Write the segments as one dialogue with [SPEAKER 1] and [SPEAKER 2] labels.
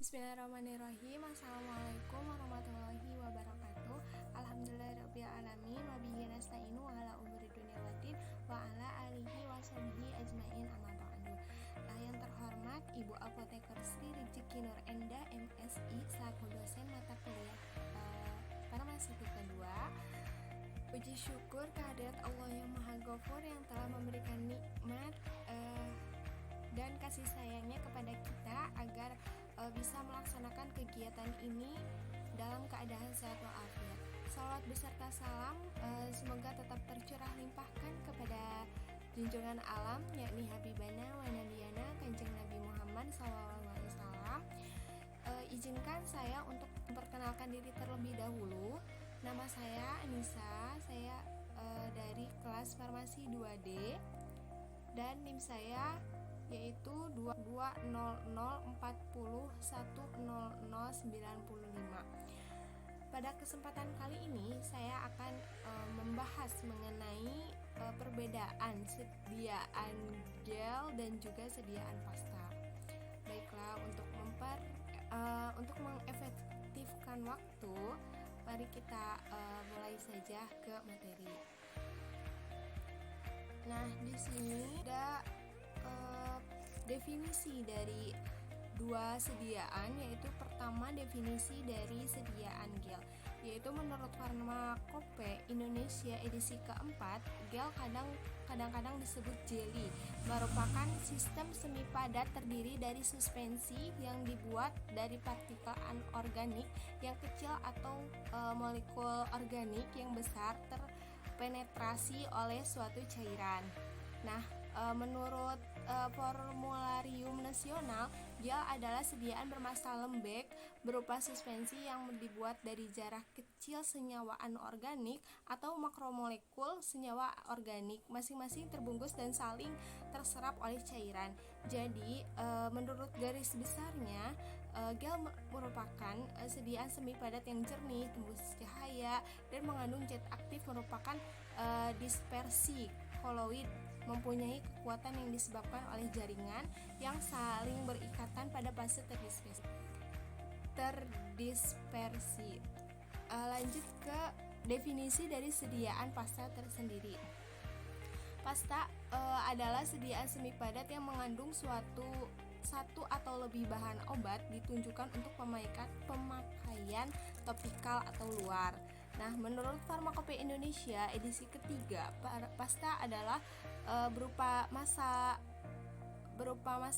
[SPEAKER 1] Bismillahirrahmanirrahim. Assalamualaikum warahmatullahi wabarakatuh. Alhamdulillahirrabbilalamin. Wabihi nasta'inu ala umuri dunia waddin wa ala alihi wa sahbihi ajmain amma ba'du. Yang terhormat Ibu Apoteker Sri Rezeki Nur Enda MSI selaku dosen mata kuliah farmasi kedua. Puji syukur kehadirat Allah yang Maha Ghafur yang telah memberikan nikmat dan kasih sayangnya kepada kita agar bisa melaksanakan kegiatan ini dalam keadaan sehat walafiat. Salawat beserta salam semoga tetap tercurah limpahkan kepada junjungan alam, yakni Habibana wa Nabiyana Kanjeng Nabi Muhammad SAW. Izinkan saya untuk memperkenalkan diri terlebih dahulu. Nama saya Anissa, saya dari kelas farmasi 2D dan NIM saya yaitu 220040100095. Pada kesempatan kali ini saya akan membahas mengenai perbedaan sediaan gel dan juga sediaan pasta. Baiklah, untuk mengefektifkan waktu, mari kita mulai saja ke materi. Nah, di sini ada definisi dari dua sediaan, yaitu pertama definisi dari sediaan gel, yaitu menurut Farmakope Indonesia edisi keempat, gel kadang-kadang disebut jelly, merupakan sistem semi padat terdiri dari suspensi yang dibuat dari partikel anorganik yang kecil atau molekul organik yang besar terpenetrasi oleh suatu cairan. Nah, menurut Formularium Nasional, gel adalah sediaan bermassa lembek berupa suspensi yang dibuat dari zarah kecil senyawa anorganik atau makromolekul senyawa organik, masing-masing terbungkus dan saling terserap oleh cairan. Jadi, menurut garis besarnya, gel merupakan sediaan semi padat yang jernih, tembus cahaya, dan mengandung zat aktif, merupakan dispersi koloid, mempunyai kekuatan yang disebabkan oleh jaringan yang saling berikatan pada fase terdispersi. Lanjut ke definisi dari sediaan pasta tersendiri. Pasta adalah sediaan semi padat yang mengandung satu atau lebih bahan obat ditunjukkan untuk pemakaian topikal atau luar. Nah, menurut Farmakope Indonesia edisi ketiga, pasta adalah berupa massa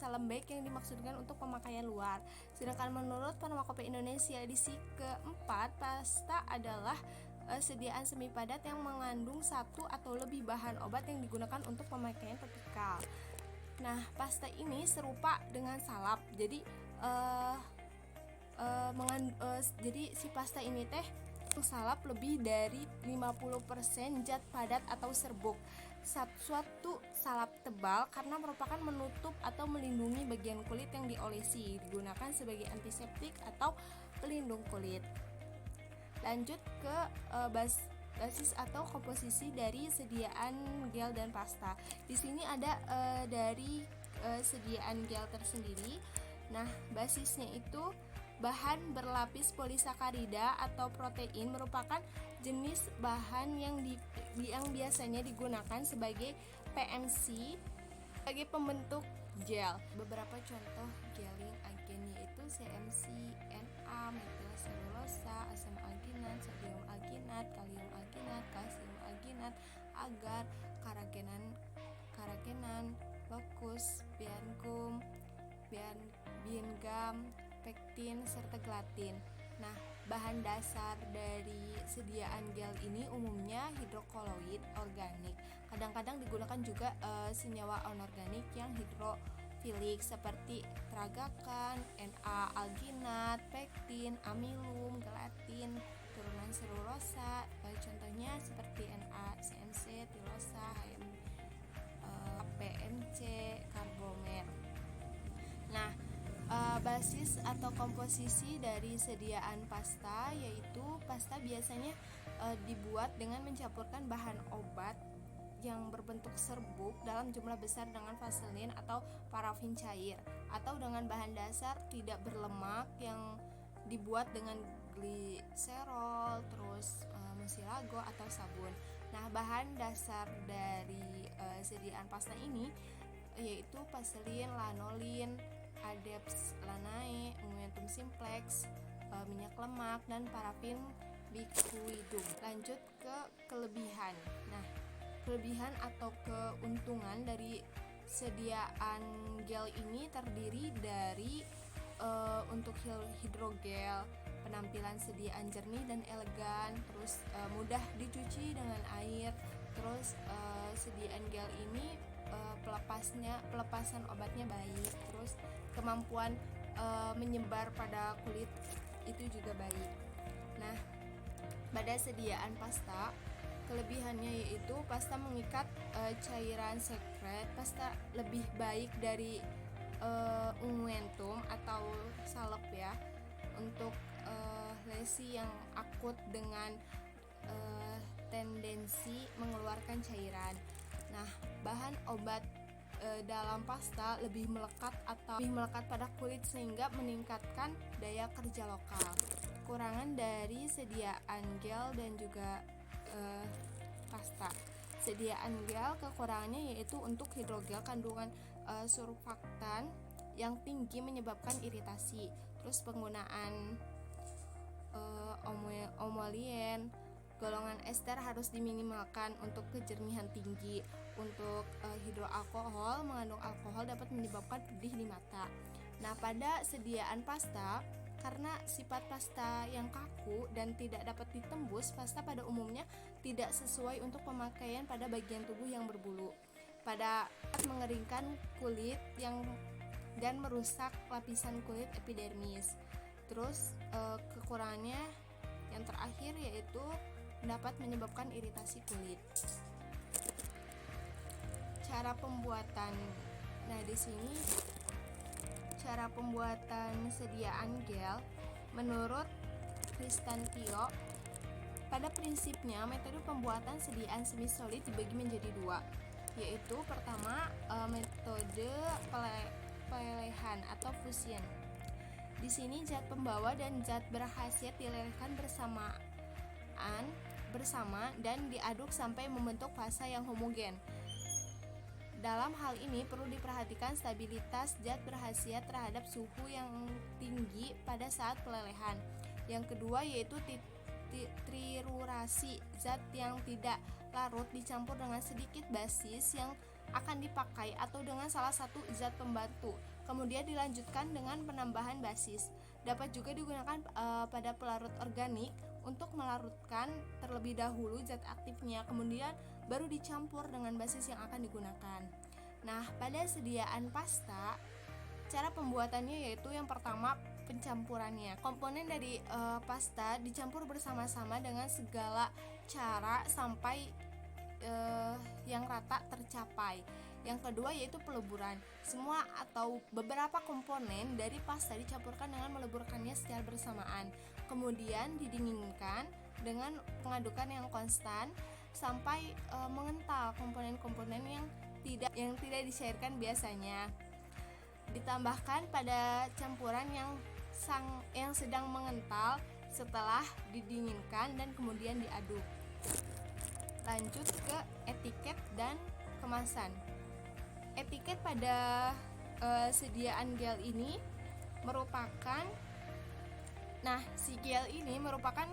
[SPEAKER 1] lembek yang dimaksudkan untuk pemakaian luar. Sedangkan menurut Farmakope Indonesia edisi keempat, pasta adalah sediaan semi padat yang mengandung satu atau lebih bahan obat yang digunakan untuk pemakaian topikal. Nah, pasta ini serupa dengan salap. Jadi si pasta ini salap lebih dari 50% zat padat atau serbuk. Suatu salap tebal karena merupakan menutup atau melindungi bagian kulit yang diolesi, digunakan sebagai antiseptik atau pelindung kulit. Lanjut ke basis atau komposisi dari sediaan gel dan pasta. Di sini ada dari sediaan gel tersendiri. Nah, basisnya itu bahan berlapis polisakarida atau protein, merupakan jenis bahan yang biasanya digunakan sebagai PMC sebagai pembentuk gel. Beberapa contoh gelling agen yaitu CMC, Na, metilselulosa, asam alginat, sodium alginat, kalium alginat, kalsium alginat, agar, karagenan, lokus, biangum, biengam, pektin, serta gelatin. Nah, bahan dasar dari sediaan gel ini umumnya hidrokoloid organik. Kadang-kadang digunakan juga senyawa anorganik yang hidrofilik seperti tragakan, Na alginat, pektin, amilum, gelatin, turunan selulosa. Contohnya seperti Na, CMC, tilosa, PMC, karbomer. Nah, basis atau komposisi dari sediaan pasta, yaitu pasta biasanya dibuat dengan mencampurkan bahan obat yang berbentuk serbuk dalam jumlah besar dengan vaselin atau parafin cair, atau dengan bahan dasar tidak berlemak yang dibuat dengan gliserol, terus mucilagol atau sabun. Nah, bahan dasar dari sediaan pasta ini yaitu vaselin, lanolin, adepts lanae, unguentum simplex, minyak lemak, dan parafin bicuidum. Lanjut ke kelebihan. Nah, kelebihan atau keuntungan dari sediaan gel ini terdiri dari untuk hidrogel, penampilan sediaan jernih dan elegan, terus mudah dicuci dengan air, terus sediaan gel ini pelepasan obatnya baik, terus kemampuan menyebar pada kulit itu juga baik. Nah, pada sediaan pasta, kelebihannya yaitu pasta mengikat cairan sekret. Pasta lebih baik dari unguentum atau salep ya, untuk lesi yang akut dengan tendensi mengeluarkan cairan. Nah, bahan obat dalam pasta lebih melekat pada kulit sehingga meningkatkan daya kerja lokal. Kekurangan dari sediaan gel dan juga pasta. Sediaan gel kekurangannya yaitu untuk hidrogel kandungan surfaktan yang tinggi menyebabkan iritasi. Terus penggunaan omolien, golongan ester harus diminimalkan untuk kejernihan tinggi. Untuk hidroalkohol mengandung alkohol dapat menyebabkan pedih di mata. Nah, pada sediaan pasta, karena sifat pasta yang kaku dan tidak dapat ditembus, pasta pada umumnya tidak sesuai untuk pemakaian pada bagian tubuh yang berbulu. Pada mengeringkan kulit dan merusak lapisan kulit epidermis. Terus kekurangannya yang terakhir yaitu dapat menyebabkan iritasi kulit. Cara pembuatan. Nah, di sini cara pembuatan sediaan gel menurut Cristantio, pada prinsipnya metode pembuatan sediaan semi solid dibagi menjadi dua, yaitu pertama metode pelelehan atau fusion. Di sini zat pembawa dan zat berkhasiat dilelehkan bersama dan diaduk sampai membentuk fasa yang homogen. Dalam hal ini perlu diperhatikan stabilitas zat berkhasiat terhadap suhu yang tinggi pada saat pelelehan. Yang kedua yaitu trirurasi, zat yang tidak larut dicampur dengan sedikit basis yang akan dipakai atau dengan salah satu zat pembantu. Kemudian dilanjutkan dengan penambahan basis. Dapat juga digunakan pada pelarut organik untuk melarutkan terlebih dahulu zat aktifnya, kemudian baru dicampur dengan basis yang akan digunakan. Nah, pada sediaan pasta, cara pembuatannya yaitu yang pertama pencampurannya. Komponen dari pasta dicampur bersama-sama dengan segala cara sampai yang rata tercapai. Yang kedua yaitu peleburan. Semua atau beberapa komponen dari pasta dicampurkan dengan meleburkannya secara bersamaan. Kemudian didinginkan dengan pengadukan yang konstan sampai mengental komponen-komponen yang tidak dicairkan biasanya. Ditambahkan pada campuran yang sedang mengental setelah didinginkan dan kemudian diaduk. Lanjut ke etiket dan kemasan. Etiket pada sediaan gel ini merupakan si gel ini merupakan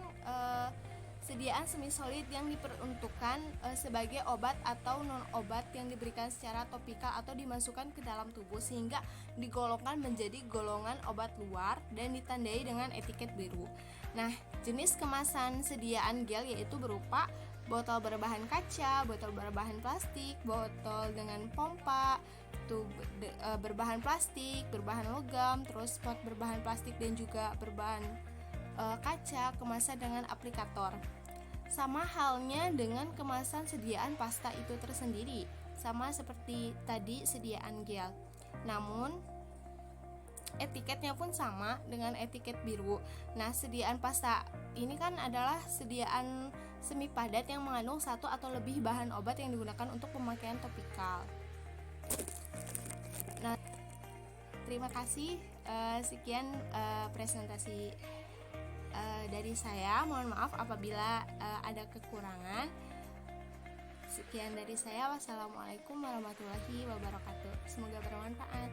[SPEAKER 1] sediaan semi solid yang diperuntukkan sebagai obat atau non obat yang diberikan secara topikal atau dimasukkan ke dalam tubuh sehingga digolongkan menjadi golongan obat luar dan ditandai dengan etiket biru. Nah, jenis kemasan sediaan gel yaitu berupa botol berbahan kaca, botol berbahan plastik, botol dengan pompa, tub berbahan plastik, berbahan logam, terus pot berbahan plastik dan juga berbahan kaca, kemasan dengan aplikator. Sama halnya dengan kemasan sediaan pasta itu tersendiri, sama seperti tadi sediaan gel. Namun etiketnya pun sama dengan etiket biru. Nah, sediaan pasta ini kan adalah sediaan semi padat yang mengandung satu atau lebih bahan obat yang digunakan untuk pemakaian topikal. Nah, terima kasih. Sekian presentasi dari saya. Mohon maaf apabila ada kekurangan. Sekian dari saya. Wassalamualaikum warahmatullahi wabarakatuh. Semoga bermanfaat.